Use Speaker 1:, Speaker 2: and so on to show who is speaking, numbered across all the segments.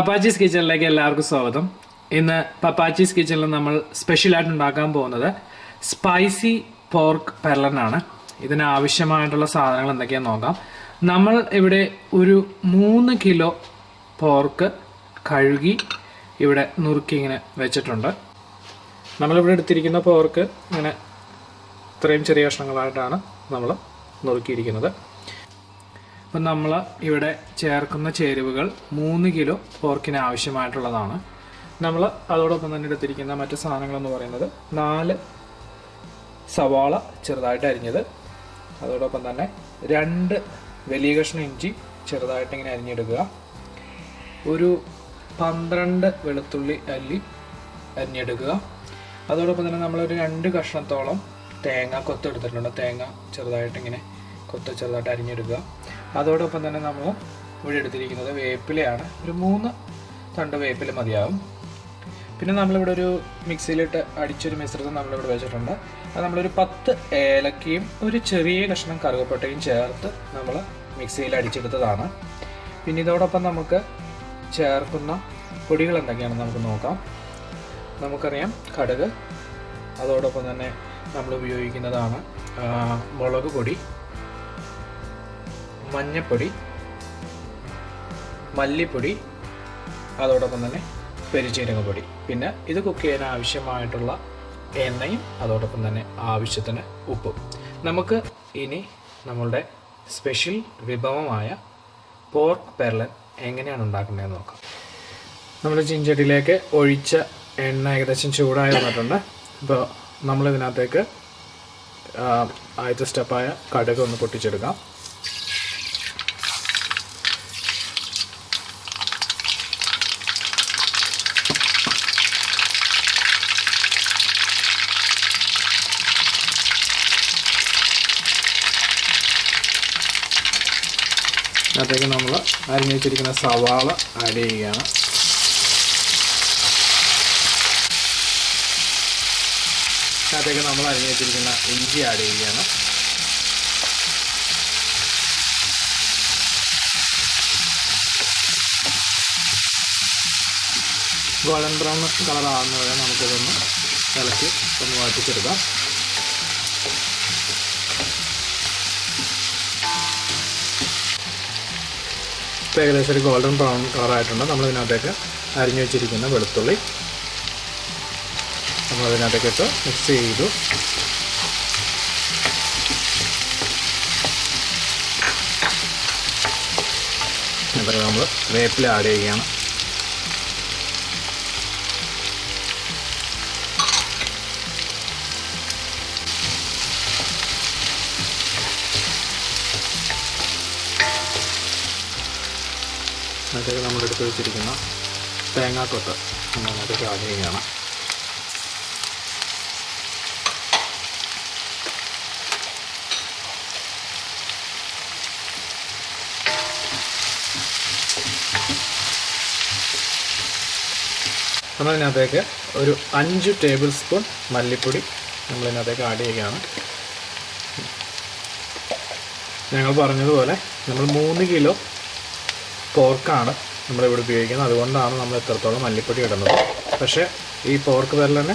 Speaker 1: പപ്പാച്ചീസ് കിച്ചണിലേക്ക് എല്ലാവർക്കും സ്വാഗതം. ഇന്ന് പപ്പാച്ചീസ് കിച്ചണിൽ നമ്മൾ സ്പെഷ്യലായിട്ട് ഉണ്ടാക്കാൻ പോകുന്നത് സ്പൈസി പോർക്ക് പെർലനാണ്. ഇതിനാവശ്യമായിട്ടുള്ള സാധനങ്ങൾ എന്തൊക്കെയാണെന്ന് നോക്കാം. നമ്മൾ ഇവിടെ ഒരു 3 കിലോ പോർക്ക് കഴുകി ഇവിടെ നുറുക്കി ഇങ്ങനെ വെച്ചിട്ടുണ്ട്. നമ്മളിവിടെ എടുത്തിരിക്കുന്ന പോർക്ക് ഇങ്ങനെ ഇത്രയും ചെറിയ കഷ്ണങ്ങളായിട്ടാണ് നമ്മൾ നുറുക്കിയിരിക്കുന്നത്. അപ്പം നമ്മൾ ഇവിടെ ചേർക്കുന്ന ചേരുവകൾ 3 കിലോ പോർക്കിന് ആവശ്യമായിട്ടുള്ളതാണ്. നമ്മൾ അതോടൊപ്പം തന്നെ എടുത്തിരിക്കുന്ന മറ്റു സാധനങ്ങളെന്ന് പറയുന്നത് 4 സവാള ചെറുതായിട്ട് അരിഞ്ഞത്, അതോടൊപ്പം തന്നെ 2 വലിയ കഷ്ണം ഇഞ്ചി ചെറുതായിട്ട് ഇങ്ങനെ അരിഞ്ഞെടുക്കുക, ഒരു 12 വെളുത്തുള്ളി അല്ലി അരിഞ്ഞെടുക്കുക, അതോടൊപ്പം തന്നെ നമ്മളൊരു 2 കഷ്ണത്തോളം തേങ്ങ കൊത്തെടുത്തിട്ടുണ്ട്. തേങ്ങ ചെറുതായിട്ട് ഇങ്ങനെ ചെറുതായിട്ട് അരിഞ്ഞെടുക്കുക. അതോടൊപ്പം തന്നെ നമ്മൾ ഇവിടെ എടുത്തിരിക്കുന്നത് വേപ്പിലയാണ്. ഒരു 3 തണ്ട് വേപ്പില മതിയാവും. പിന്നെ നമ്മളിവിടെ ഒരു മിക്സിയിലിട്ട് അടിച്ചൊരു മിശ്രിതം നമ്മളിവിടെ വെച്ചിട്ടുണ്ട്. അത് നമ്മളൊരു 10 ഏലക്കയും ഒരു ചെറിയ കഷ്ണം കറുകപ്പട്ടയും ചേർത്ത് നമ്മൾ മിക്സിയിൽ അടിച്ചെടുത്തതാണ്. പിന്നെ ഇതോടൊപ്പം നമുക്ക് ചേർക്കുന്ന പൊടികൾ എന്തൊക്കെയാണെന്ന് നമുക്ക് നോക്കാം. നമുക്കറിയാം കടുക്, അതോടൊപ്പം തന്നെ നമ്മൾ ഉപയോഗിക്കുന്നതാണ് മുളക് പൊടി, മഞ്ഞപ്പൊടി, മല്ലിപ്പൊടി, അതോടൊപ്പം തന്നെ പെരുംജീരകപ്പൊടി. പിന്നെ ഇത് കുക്ക് ചെയ്യാൻ ആവശ്യമായിട്ടുള്ള എണ്ണയും അതോടൊപ്പം തന്നെ ആവശ്യത്തിന് ഉപ്പും. നമുക്ക് ഇനി നമ്മളുടെ സ്പെഷ്യൽ വിഭവമായ പോർക്ക് പെർലൻ എങ്ങനെയാണ് ഉണ്ടാക്കുന്നതെന്ന് നോക്കാം. നമ്മൾ ചീഞ്ചട്ടിയിലേക്ക് ഒഴിച്ച എണ്ണ ഏകദേശം ചൂടായി വന്നിട്ടുണ്ട്. അപ്പോൾ നമ്മളിതിനകത്തേക്ക് ആദ്യത്തെ സ്റ്റെപ്പായ കടുക് ഒന്ന് പൊട്ടിച്ചെടുക്കാം. അതിനകത്തേക്ക് നമ്മൾ അരിഞ്ഞു വെച്ചിരിക്കുന്ന സവാള ആഡ് ചെയ്യുകയാണ്. അതിനകത്തേക്ക് നമ്മൾ അരിഞ്ഞു വെച്ചിരിക്കുന്ന ഇഞ്ചി ആഡ് ചെയ്യുകയാണ്. ഗോൾഡൻ ബ്രൗൺ കളർ ആകുന്ന വരെ നമുക്കിതൊന്ന് ഇളക്കി ഒന്ന് വാട്ടിച്ചെടുക്കാം. ഏകദേശം ഒരു ഗോൾഡൻ ബ്രൗൺ കളറായിട്ടുണ്ട്. നമ്മളിതിനകത്തേക്ക് അരിഞ്ഞു വെച്ചിരിക്കുന്ന വെളുത്തുള്ളി നമ്മളതിനകത്തേക്ക് ഇട്ട് മിക്സ് ചെയ്തു. എന്നിട്ട് നമ്മൾ വേപ്പില ആഡ് ചെയ്യുകയാണ്. അതിനകത്തേക്ക് നമ്മൾ എടുത്ത് വെച്ചിരിക്കുന്ന തേങ്ങാക്കൊത്ത് നമ്മൾ അതിനകത്തേക്ക് ആഡ് ചെയ്യുകയാണ്. നമ്മളതിനകത്തേക്ക് ഒരു 5 ടേബിൾ സ്പൂൺ മല്ലിപ്പൊടി നമ്മളിതിനകത്തേക്ക് ആഡ് ചെയ്യുകയാണ്. ഞങ്ങൾ പറഞ്ഞതുപോലെ നമ്മൾ 3 കിലോ പോർക്കാണ് നമ്മളിവിടെ ഉപയോഗിക്കുന്നത്. അതുകൊണ്ടാണ് നമ്മൾ എത്രത്തോളം മല്ലിപ്പൊടി ഇടുന്നത്. പക്ഷേ ഈ പോർക്ക് പെർലന്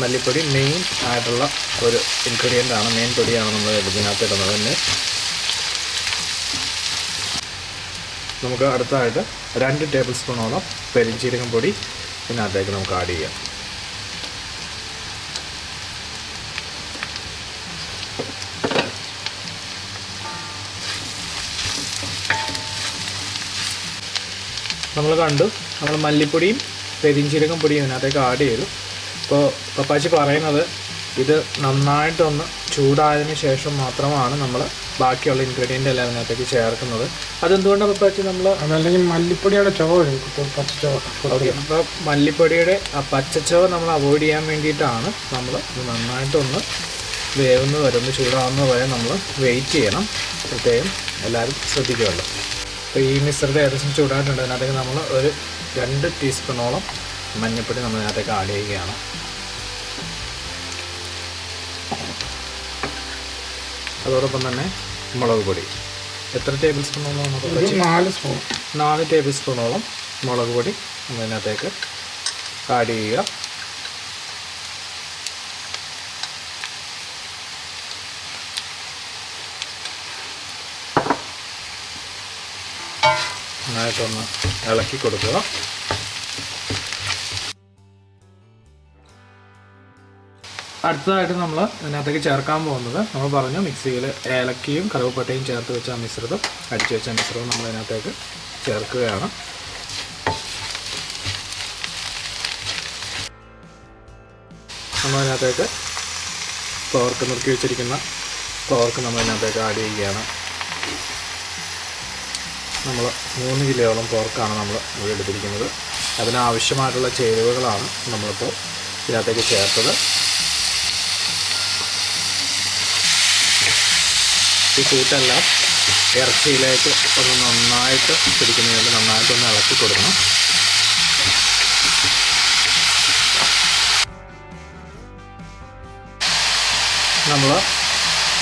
Speaker 1: മല്ലിപ്പൊടി മെയിൻ ആയിട്ടുള്ള ഒരു ഇൻഗ്രീഡിയൻ്റ് ആണ്, മെയിൻ പൊടിയാണ് നമ്മൾ ഇതിനകത്ത് ഇടുന്നത് തന്നെ. നമുക്ക് അടുത്തതായിട്ട് 2 ടേബിൾ സ്പൂണോളം പെരുംജീരകം പൊടി ഇതിനകത്തേക്ക് നമുക്ക് ആഡ് ചെയ്യാം. നമ്മൾ കണ്ടു, നമ്മൾ മല്ലിപ്പൊടിയും പെരുംജീരകം പൊടിയും ഇതിനകത്തേക്ക് ആഡ് ചെയ്തു. ഇപ്പോൾ പപ്പാച്ചി പറയുന്നത് ഇത് നന്നായിട്ടൊന്ന് ചൂടായതിന് ശേഷം മാത്രമാണ് നമ്മൾ ബാക്കിയുള്ള ഇൻഗ്രീഡിയൻ്റ് എല്ലാം ഇതിനകത്തേക്ക് ചേർക്കുന്നത്. അതെന്തുകൊണ്ടാണ് പപ്പാച്ചി നമ്മൾ
Speaker 2: അതല്ലെങ്കിൽ മല്ലിപ്പൊടിയുടെ ചുവ പച്ചച്ചവ.
Speaker 1: ഓക്കെ, അപ്പോൾ മല്ലിപ്പൊടിയുടെ ആ പച്ചച്ചവ നമ്മൾ അവോയ്ഡ് ചെയ്യാൻ വേണ്ടിയിട്ടാണ് നമ്മൾ ഇത് നന്നായിട്ടൊന്ന് വേവുന്നത് വരെ, ഒന്ന് ചൂടാവുന്നത് വരെ നമ്മൾ വെയിറ്റ് ചെയ്യണം. പ്രത്യേകം എല്ലാവരും ശ്രദ്ധിക്കുമല്ലോ. അപ്പോൾ ഈ മിശ്രിതം ഏകദേശം ചൂടായിട്ടുണ്ട്. അതിനകത്തേക്ക് നമ്മൾ ഒരു 2 ടീസ്പൂണോളം മഞ്ഞൾപ്പൊടി നമ്മൾ അതിനകത്തേക്ക് ആഡ് ചെയ്യുകയാണ്. അതോടൊപ്പം തന്നെ മുളക് പൊടി എത്ര ടേബിൾ സ്പൂണോളം?
Speaker 2: 4 സ്പൂൺ.
Speaker 1: 4 ടേബിൾ സ്പൂണോളം മുളക് പൊടി അതിനകത്തേക്ക് ആഡ് ചെയ്യുക. നന്നായിട്ടൊന്ന് ഇളക്കി കൊടുക്കുക. അടുത്തതായിട്ട് നമ്മൾ ഇതിനകത്തേക്ക് ചേർക്കാൻ പോകുന്നത്, നമ്മൾ പറഞ്ഞു മിക്സിയിൽ ഏലക്കയും കറുവപ്പട്ടയും ചേർത്ത് വെച്ച മിശ്രിതം, അടിച്ചു വെച്ച മിശ്രിതം നമ്മൾ ഇതിനകത്തേക്ക് ചേർക്കുകയാണ്. നമ്മളതിനകത്തേക്ക് പോർക്ക് നുറുക്കി വെച്ചിരിക്കുന്ന പോർക്ക് നമ്മളതിനകത്തേക്ക് ആഡ് ചെയ്യുകയാണ്. നമ്മൾ 3 കിലോയോളം പോർക്കാണ് നമ്മൾ ഇവിടെ എടുത്തിരിക്കുന്നത്. അതിനാവശ്യമായിട്ടുള്ള ചേരുവകളാണ് നമ്മളിപ്പോൾ ഇതിനകത്തേക്ക് ചേർത്തത്. ഈ കൂട്ടെല്ലാം ഇറച്ചിയിലേക്ക് ഒന്ന് നന്നായിട്ട് പിടിക്കുന്നതിന് വേണ്ടി നന്നായിട്ടൊന്ന് ഇളക്കി കൊടുക്കണം.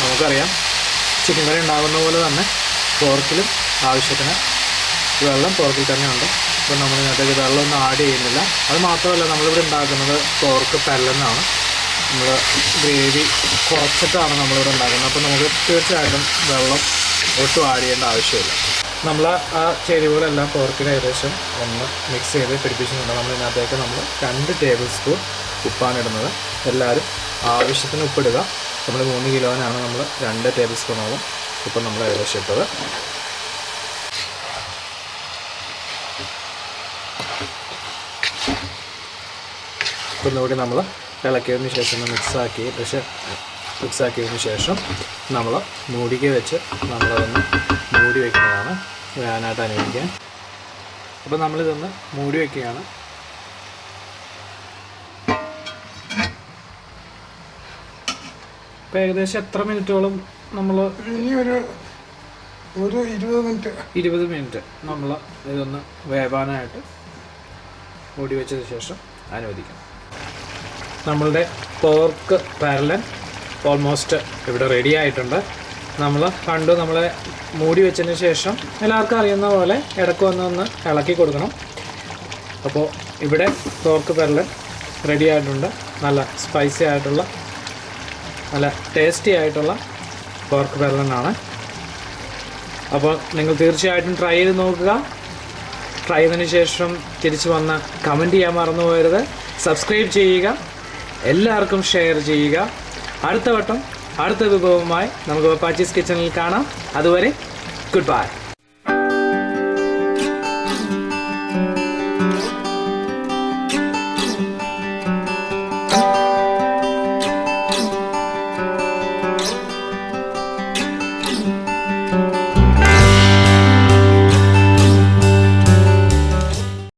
Speaker 1: നമുക്കറിയാം ചിക്കൻ കറി ഉണ്ടാകുന്ന പോലെ തന്നെ പോർക്കിലും ആവശ്യത്തിന് വെള്ളം പോർക്കിൽ തന്നെ ഉണ്ട്. അപ്പോൾ നമ്മൾ ഇതിനകത്തേക്ക് വെള്ളമൊന്നും ആഡ് ചെയ്യുന്നില്ല. അത് മാത്രമല്ല, നമ്മളിവിടെ ഉണ്ടാക്കുന്നത് പോർക്ക് പെരലെന്നാണ്. നമ്മൾ ഗ്രേവി കുറച്ചിട്ടാണ് നമ്മളിവിടെ ഉണ്ടാക്കുന്നത്. അപ്പോൾ നമുക്ക് തീർച്ചയായിട്ടും വെള്ളം ഒട്ടും ആഡ് ചെയ്യേണ്ട ആവശ്യമില്ല. നമ്മൾ ആ ചേരുവകളെല്ലാം പോർക്കിൽ ഏകദേശം ഒന്ന് മിക്സ് ചെയ്ത് പിടിപ്പിച്ചിട്ടുണ്ട്. ഇതിനകത്തേക്ക് നമ്മൾ 2 ടേബിൾ സ്പൂൺ ഉപ്പാണ് ഇടുന്നത്. എല്ലാവരും ആവശ്യത്തിന് ഉപ്പിടുക. നമ്മൾ 3 കിലോനാണ് നമ്മൾ 2 ടേബിൾ സ്പൂണോളം ഉപ്പ് നമ്മൾ ഏകദേശം ഇട്ടത്. ഒന്നുകൂടി നമ്മൾ ഇളക്കിയതിന് ശേഷം മിക്സാക്കിയതിന് ശേഷം നമ്മൾ മൂടിക വെച്ച് നമ്മളതൊന്ന് മൂടി വയ്ക്കുന്നതാണ് വേകാനായിട്ട് അനുവദിക്കാൻ. അപ്പോൾ നമ്മളിതൊന്ന് മൂടി വയ്ക്കുകയാണ്. ഇപ്പോൾ ഏകദേശം എത്ര മിനിറ്റോളം നമ്മൾ
Speaker 2: ഇനി ഒരു 20
Speaker 1: മിനിറ്റ് നമ്മൾ ഇതൊന്ന് വേവാനായിട്ട് മൂടി വെച്ചതിന് ശേഷം അനുവദിക്കണം. നമ്മളുടെ പോർക്ക് പെരലൻ ഓൾമോസ്റ്റ് ഇവിടെ റെഡി ആയിട്ടുണ്ട്. നമ്മൾ മൂടി വെച്ചതിന് ശേഷം എല്ലാവർക്കും അറിയുന്ന പോലെ ഇടയ്ക്ക് ഒന്ന് ഇളക്കി കൊടുക്കണം. അപ്പോൾ ഇവിടെ പോർക്ക് പെരലൻ റെഡി ആയിട്ടുണ്ട്. നല്ല സ്പൈസി ആയിട്ടുള്ള, നല്ല ടേസ്റ്റി ആയിട്ടുള്ള പോർക്ക് പെരലനാണ്. അപ്പോൾ നിങ്ങൾ തീർച്ചയായിട്ടും ട്രൈ ചെയ്ത് നോക്കുക. ട്രൈ ചെയ്തതിന് ശേഷം തിരിച്ച് വന്ന് കമൻറ്റ് ചെയ്യാൻ മറന്നു പോകരുത്. സബ്സ്ക്രൈബ് ചെയ്യുക, എല്ലാവർക്കും ഷെയർ ചെയ്യുക. അടുത്ത വിഭവവുമായി നമുക്ക് പപ്പാച്ചീസ് കിച്ചണിൽ കാണാം. അതുവരെ ഗുഡ് ബൈ.